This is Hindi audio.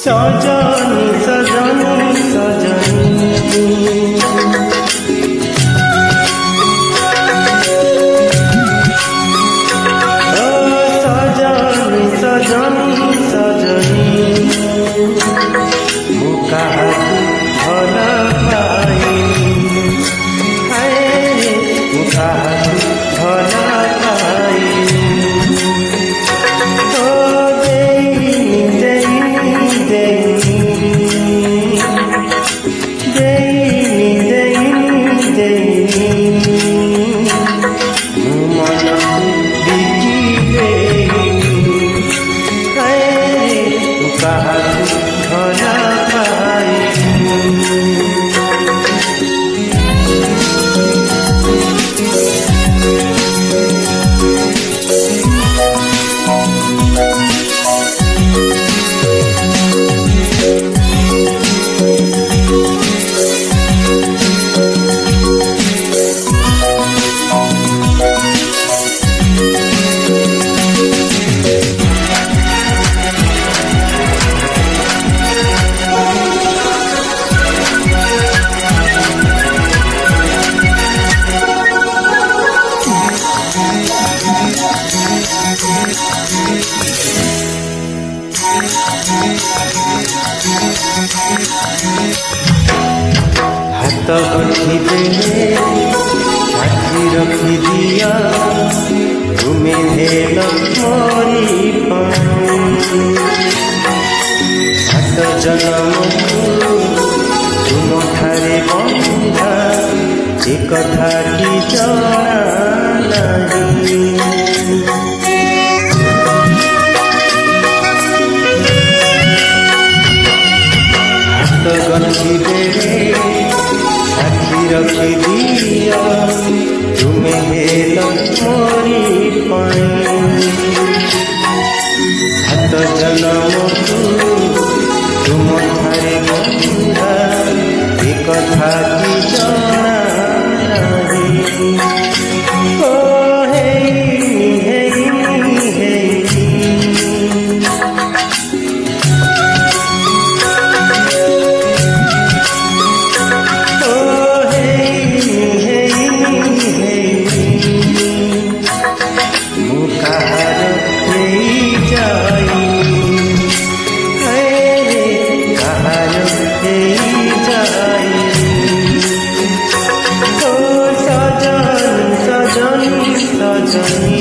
सजनी सजनी सजनी सजनी सजनी सजनी मु काहाकु भला पाई मु काहाकु भला पाई हाथ गठी देले साथी रखी दिया तुम्हें हेल मोरी सात जन्म तुम ठारे बंधा ए कथा की जना नहीं गठी देले साथी रखी दिया तुम्हें हेल मोरी सात जन्म तुम ठारे बंधा ए कथा की जना नहीं ओ सजनी सजनी